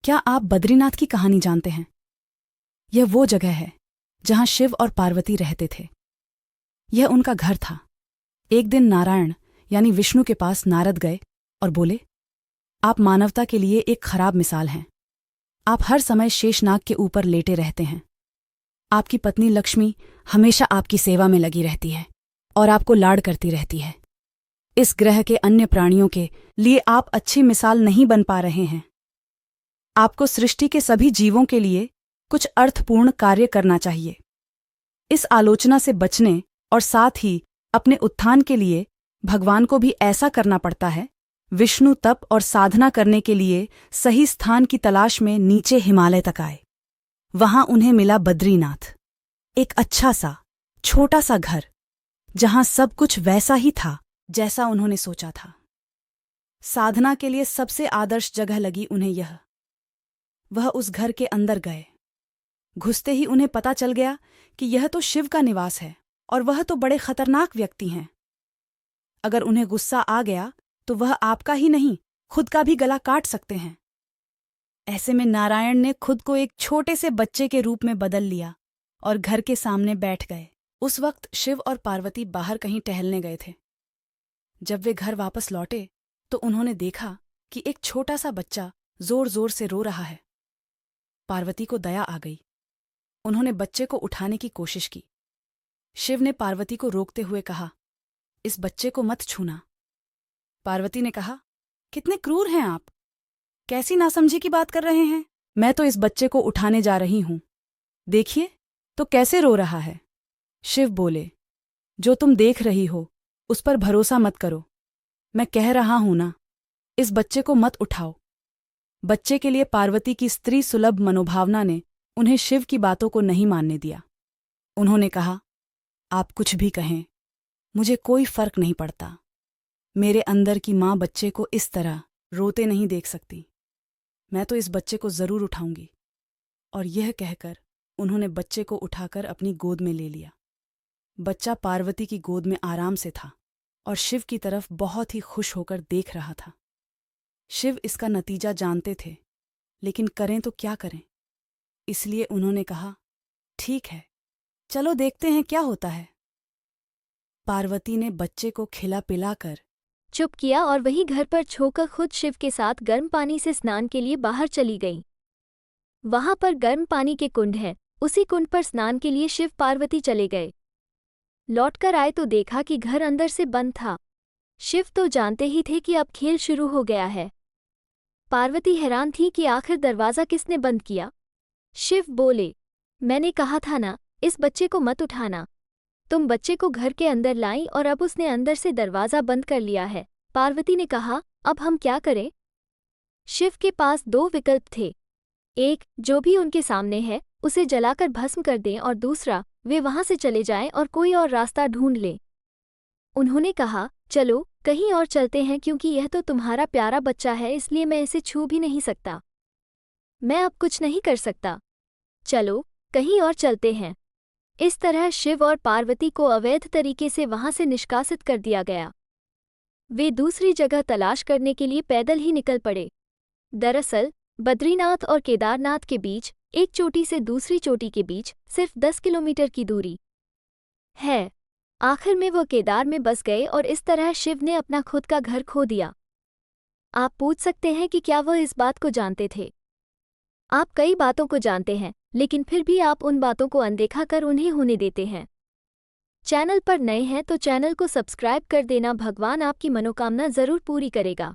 क्या आप बद्रीनाथ की कहानी जानते हैं? यह वो जगह है जहां शिव और पार्वती रहते थे। यह उनका घर था। एक दिन नारायण यानी विष्णु के पास नारद गए और बोले, आप मानवता के लिए एक खराब मिसाल हैं। आप हर समय शेषनाग के ऊपर लेटे रहते हैं। आपकी पत्नी लक्ष्मी हमेशा आपकी सेवा में लगी रहती है और आपको लाड़ करती रहती है। इस ग्रह के अन्य प्राणियों के लिए आप अच्छी मिसाल नहीं बन पा रहे हैं। आपको सृष्टि के सभी जीवों के लिए कुछ अर्थपूर्ण कार्य करना चाहिए। इस आलोचना से बचने और साथ ही अपने उत्थान के लिए भगवान को भी ऐसा करना पड़ता है। विष्णु तप और साधना करने के लिए सही स्थान की तलाश में नीचे हिमालय तक आए। वहां उन्हें मिला बद्रीनाथ, एक अच्छा सा छोटा सा घर जहां सब कुछ वैसा ही था जैसा उन्होंने सोचा था। साधना के लिए सबसे आदर्श जगह लगी उन्हें यह। वह उस घर के अंदर गए। घुसते ही उन्हें पता चल गया कि यह तो शिव का निवास है और वह तो बड़े खतरनाक व्यक्ति हैं। अगर उन्हें गुस्सा आ गया तो वह आपका ही नहीं, खुद का भी गला काट सकते हैं। ऐसे में नारायण ने खुद को एक छोटे से बच्चे के रूप में बदल लिया और घर के सामने बैठ गए। उस वक्त शिव और पार्वती बाहर कहीं टहलने गए थे। जब वे घर वापस लौटे तो उन्होंने देखा कि एक छोटा सा बच्चा जोर जोर से रो रहा है। पार्वती को दया आ गई। उन्होंने बच्चे को उठाने की कोशिश की। शिव ने पार्वती को रोकते हुए कहा, इस बच्चे को मत छूना। पार्वती ने कहा, कितने क्रूर हैं आप, कैसी नासमझी की बात कर रहे हैं। मैं तो इस बच्चे को उठाने जा रही हूं, देखिए तो कैसे रो रहा है। शिव बोले, जो तुम देख रही हो उस पर भरोसा मत करो। मैं कह रहा हूं ना, इस बच्चे को मत उठाओ। बच्चे के लिए पार्वती की स्त्री सुलभ मनोभावना ने उन्हें शिव की बातों को नहीं मानने दिया। उन्होंने कहा, आप कुछ भी कहें, मुझे कोई फर्क नहीं पड़ता। मेरे अंदर की माँ बच्चे को इस तरह रोते नहीं देख सकती। मैं तो इस बच्चे को जरूर उठाऊंगी। और यह कहकर उन्होंने बच्चे को उठाकर अपनी गोद में ले लिया। बच्चा पार्वती की गोद में आराम से था और शिव की तरफ बहुत ही खुश होकर देख रहा था। शिव इसका नतीजा जानते थे, लेकिन करें तो क्या करें। इसलिए उन्होंने कहा, ठीक है, चलो देखते हैं क्या होता है। पार्वती ने बच्चे को खिला पिलाकर चुप किया और वही घर पर छोकर खुद शिव के साथ गर्म पानी से स्नान के लिए बाहर चली गई। वहां पर गर्म पानी के कुंड हैं, उसी कुंड पर स्नान के लिए शिव पार्वती चले गए। लौटकर आए तो देखा कि घर अंदर से बंद था। शिव तो जानते ही थे कि अब खेल शुरू हो गया है। पार्वती हैरान थी कि आखिर दरवाज़ा किसने बंद किया। शिव बोले, मैंने कहा था ना, इस बच्चे को मत उठाना। तुम बच्चे को घर के अंदर लाई और अब उसने अंदर से दरवाज़ा बंद कर लिया है। पार्वती ने कहा, अब हम क्या करें। शिव के पास दो विकल्प थे। एक, जो भी उनके सामने है उसे जलाकर भस्म कर दें, और दूसरा, वे वहां से चले जाएं और कोई और रास्ता ढूंढ लें। उन्होंने कहा, चलो कहीं और चलते हैं, क्योंकि यह तो तुम्हारा प्यारा बच्चा है, इसलिए मैं इसे छू भी नहीं सकता। मैं अब कुछ नहीं कर सकता। चलो कहीं और चलते हैं। इस तरह शिव और पार्वती को अवैध तरीके से वहां से निष्कासित कर दिया गया। वे दूसरी जगह तलाश करने के लिए पैदल ही निकल पड़े। दरअसल बद्रीनाथ और केदारनाथ के बीच, एक चोटी से दूसरी चोटी के बीच सिर्फ 10 किलोमीटर की दूरी है। आखिर में वो केदार में बस गए और इस तरह शिव ने अपना खुद का घर खो दिया। आप पूछ सकते हैं कि क्या वह इस बात को जानते थे। आप कई बातों को जानते हैं, लेकिन फिर भी आप उन बातों को अनदेखा कर उन्हें होने देते हैं। चैनल पर नए हैं तो चैनल को सब्सक्राइब कर देना। भगवान आपकी मनोकामना जरूर पूरी करेगा।